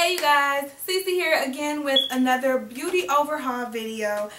Hey you guys, Cece here again with another beauty overhaul video.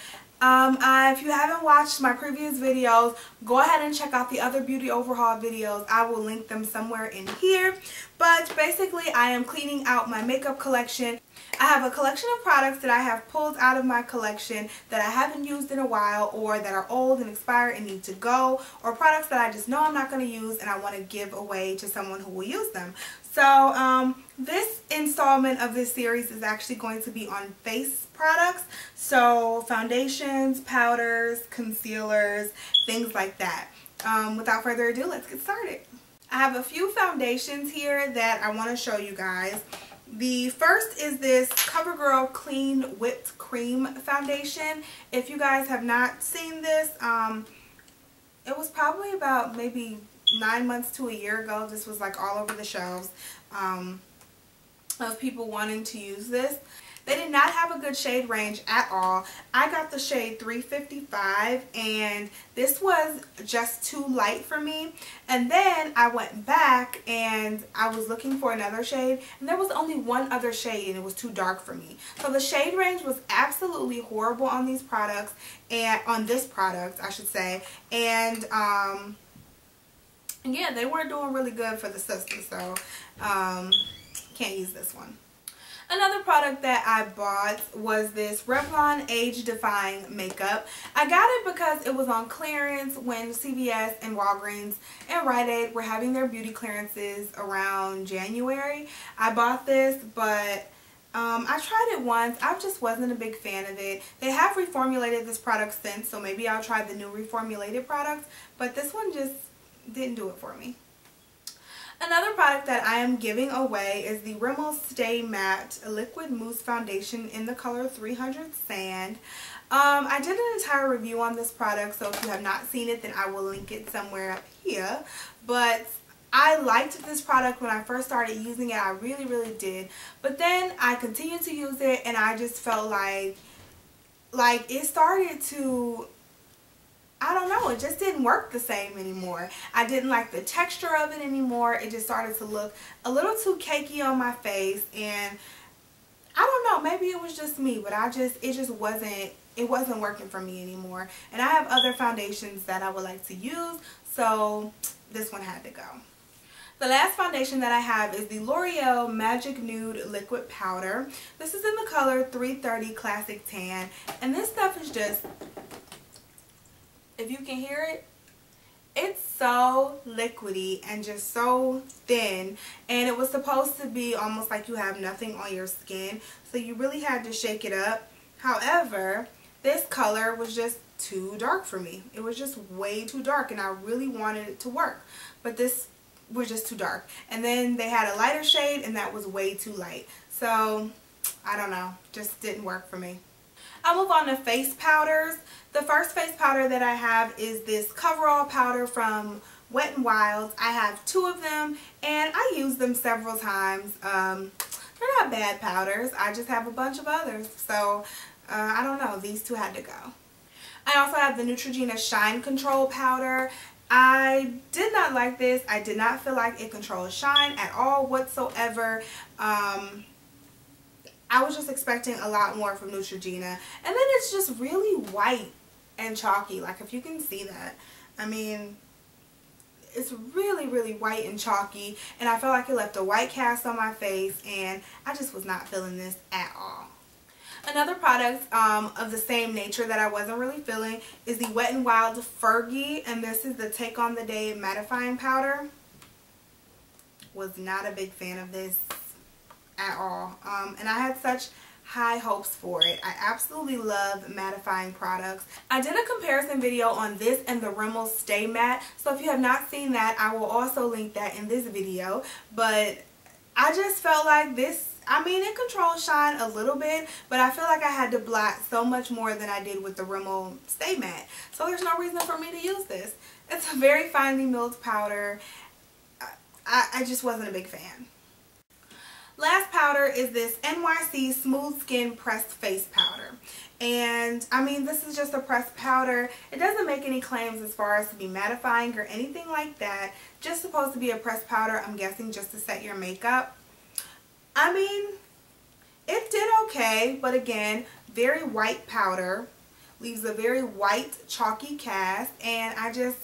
If you haven't watched my previous videos, go ahead and check out the other beauty overhaul videos. I will link them somewhere in here. But basically, I am cleaning out my makeup collection. I have a collection of products that I have pulled out of my collection that I haven't used in a while, or that are old and expired and need to go, or products that I just know I'm not going to use and I want to give away to someone who will use them. So this installment of this series is actually going to be on face products, so foundations, powders, concealers, things like that. Without further ado, let's get started. I have a few foundations here that I want to show you guys. The first is this CoverGirl Clean Whipped Cream Foundation. If you guys have not seen this, it was probably about maybe 9 months to a year ago. This was like all over the shelves of people wanting to use this. They did not have a good shade range at all. I got the shade 355 and this was just too light for me. And then I went back and I was looking for another shade and there was only one other shade and it was too dark for me. So the shade range was absolutely horrible on these products, and on this product I should say. And yeah, they weren't doing really good for the sister, so can't use this one. Another product that I bought was this Revlon Age Defying Makeup. I got it because it was on clearance when CVS and Walgreens and Rite Aid were having their beauty clearances around January. I bought this, but I tried it once. I just wasn't a big fan of it. They have reformulated this product since, so maybe I'll try the new reformulated products, but this one just didn't do it for me. Another product that I am giving away is the Rimmel Stay Matte Liquid Mousse Foundation in the color 300 Sand. I did an entire review on this product, so if you have not seen it, then I will link it somewhere up here. But I liked this product when I first started using it. I really did. But then I continued to use it and I just felt like it started to, I don't know, it just didn't work the same anymore. I didn't like the texture of it anymore. It just started to look a little too cakey on my face, and I don't know, maybe it was just me, but it wasn't working for me anymore. And I have other foundations that I would like to use, so this one had to go. The last foundation that I have is the L'Oreal Magic Nude Liquid Powder. This is in the color 330 Classic Tan, and this stuff is just, if you can hear it, it's so liquidy and just so thin, and it was supposed to be almost like you have nothing on your skin, so you really had to shake it up. However, this color was just too dark for me. It was just way too dark and I really wanted it to work, but this was just too dark. And then they had a lighter shade and that was way too light, so I don't know, just didn't work for me. I'll move on to face powders. The first face powder that I have is this Coverall powder from Wet n Wild. I have two of them and I use them several times. They're not bad powders. I just have a bunch of others. So I don't know, these two had to go. I also have the Neutrogena Shine Control powder. I did not like this. I did not feel like it controlled shine at all whatsoever. I was just expecting a lot more from Neutrogena, and then it's just really white and chalky, like if you can see that. I mean, it's really white and chalky, and I felt like it left a white cast on my face, and I just was not feeling this at all. Another product of the same nature that I wasn't really feeling is the Wet n Wild Fergie, and this is the Take on the Day Mattifying Powder. Was not a big fan of this at all, and I had such high hopes for it. I absolutely love mattifying products. I did a comparison video on this and the Rimmel Stay Matte, so if you have not seen that, I will also link that in this video. But I just felt like this, I mean, it controls shine a little bit, but I feel like I had to blot so much more than I did with the Rimmel Stay Matte, so there's no reason for me to use this. It's a very finely milled powder. I just wasn't a big fan. Last powder is this NYC Smooth Skin Pressed Face Powder. And I mean, this is just a pressed powder. It doesn't make any claims as far as to be mattifying or anything like that. Just supposed to be a pressed powder, I'm guessing just to set your makeup. I mean, It did okay, but again, very white powder. Leaves a very white chalky cast, and I just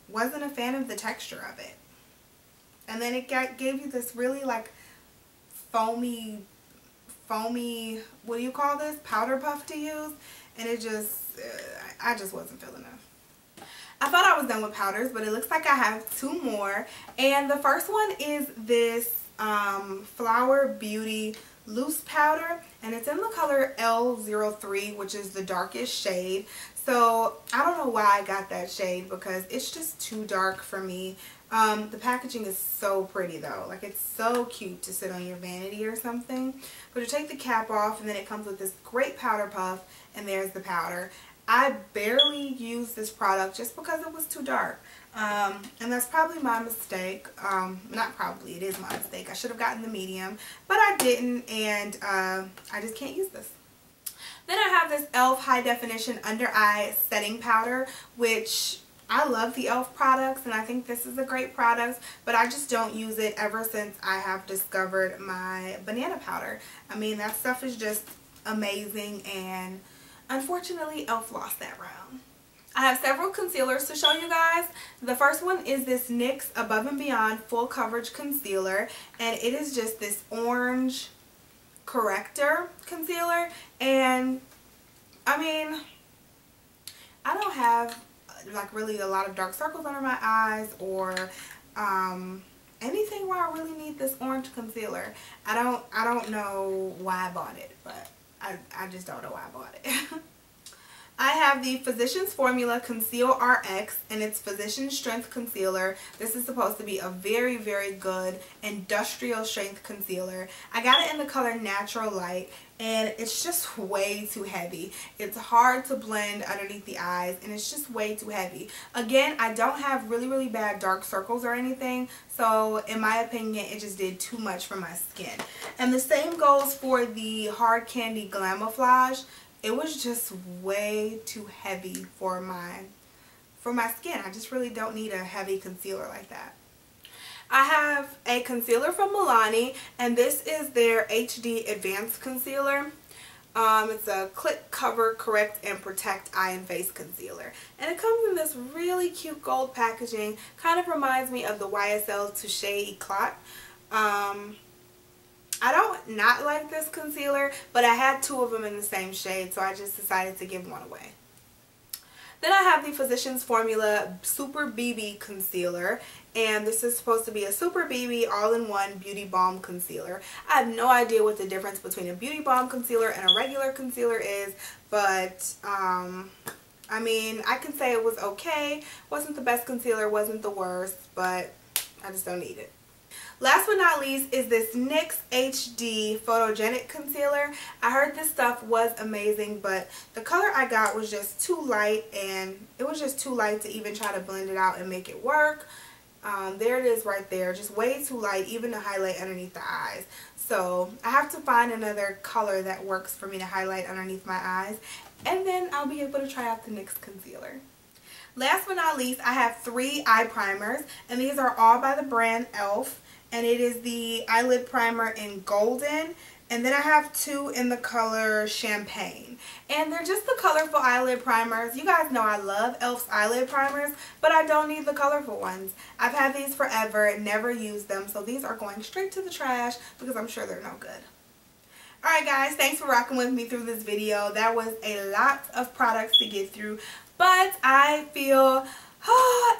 wasn't a fan of the texture of it. And then it gave you this really like foamy, what do you call this? Powder puff to use. And it just, I just wasn't feeling it. I thought I was done with powders, but it looks like I have two more. And the first one is this Flower Beauty loose powder, and it's in the color L03, which is the darkest shade. So I don't know why I got that shade, because it's just too dark for me. The packaging is so pretty though. Like, it's so cute to sit on your vanity or something. But you take the cap off, and then it comes with this great powder puff, and there's the powder. I barely used this product just because it was too dark. And that's probably my mistake. Not probably, it is my mistake. I should have gotten the medium, but I didn't, and I just can't use this. Then I have this e.l.f. High Definition Under Eye Setting Powder, which I love the e.l.f. products, and I think this is a great product, but I just don't use it ever since I have discovered my banana powder. I mean, that stuff is just amazing, and unfortunately e.l.f. lost that round. I have several concealers to show you guys. The first one is this NYX Above and Beyond Full Coverage Concealer, and it is just this orange corrector concealer. And I mean, I don't have like really a lot of dark circles under my eyes or anything where I really need this orange concealer. I don't know why I bought it, but I just don't know why I bought it. I have the Physicians Formula Conceal RX, and it's Physician Strength Concealer. This is supposed to be a very, very good industrial strength concealer. I got it in the color Natural Light, and it's just way too heavy. It's hard to blend underneath the eyes, and it's just way too heavy. Again, I don't have really, really bad dark circles or anything, so in my opinion, it just did too much for my skin. And the same goes for the Hard Candy Glamouflage. It was just way too heavy for my skin. I just really don't need a heavy concealer like that. I have a concealer from Milani, and this is their HD Advanced Concealer. It's a Click, Cover, Correct, and Protect Eye and Face Concealer. And it comes in this really cute gold packaging. Kind of reminds me of the YSL Touche Eclat. I don't not like this concealer, but I had two of them in the same shade, so I just decided to give one away. Then I have the Physicians Formula Super BB Concealer, and this is supposed to be a Super BB all-in-one beauty balm concealer. I have no idea what the difference between a beauty balm concealer and a regular concealer is, but I mean, I can say it was okay. Wasn't the best concealer, wasn't the worst, but I just don't need it. Last but not least is this NYX HD Photogenic Concealer. I heard this stuff was amazing, but the color I got was just too light, and it was just too light to even try to blend it out and make it work. There it is right there, just way too light even to highlight underneath the eyes. So I have to find another color that works for me to highlight underneath my eyes, and then I'll be able to try out the NYX concealer. Last but not least, I have 3 eye primers, and these are all by the brand e.l.f. And it is the eyelid primer in Golden, and then I have 2 in the color Champagne. And they're just the colorful eyelid primers. You guys know I love e.l.f.'s eyelid primers, but I don't need the colorful ones. I've had these forever and never used them, so these are going straight to the trash because I'm sure they're no good. Alright guys, thanks for rocking with me through this video. That was a lot of products to get through, but I feel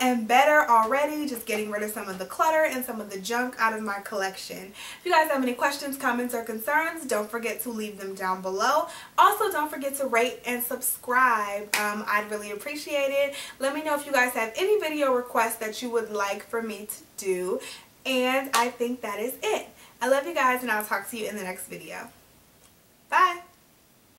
and better already, just getting rid of some of the clutter and some of the junk out of my collection. If you guys have any questions, comments, or concerns, don't forget to leave them down below. Also, don't forget to rate and subscribe. I'd really appreciate it. Let me know if you guys have any video requests that you would like for me to do. And I think that is it. I love you guys, and I'll talk to you in the next video. Bye!